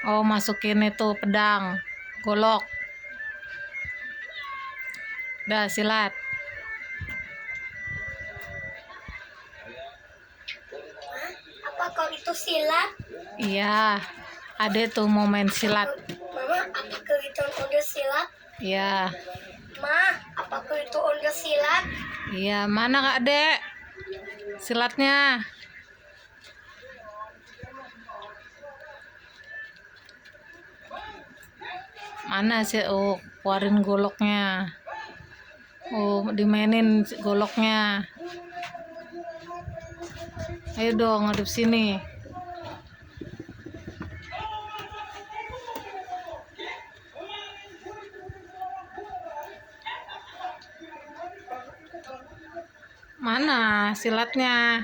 Oh, masukin itu pedang, golok. Dah, silat. Apakah itu silat? Iya, ada tuh mau main silat. Mama, apakah itu udah silat? Iya. Ma, apakah itu udah silat? Iya, mana Kak Dek? Silatnya. Mana sih? Oh, keluarin goloknya. Oh, dimainin goloknya. Ayo dong, ngadep sini. Mana silatnya?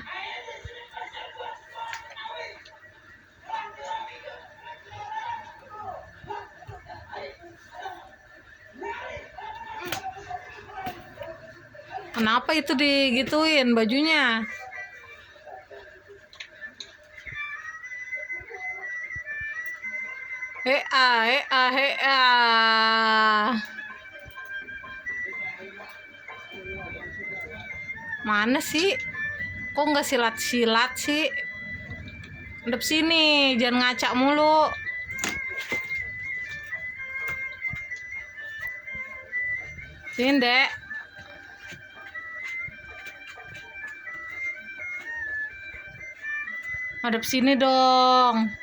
Kenapa itu digituin bajunya? Hea. Mana sih? Kok nggak silat-silat sih? Hadap sini, jangan ngaca mulu. Sini, Dek. Hadap sini dong.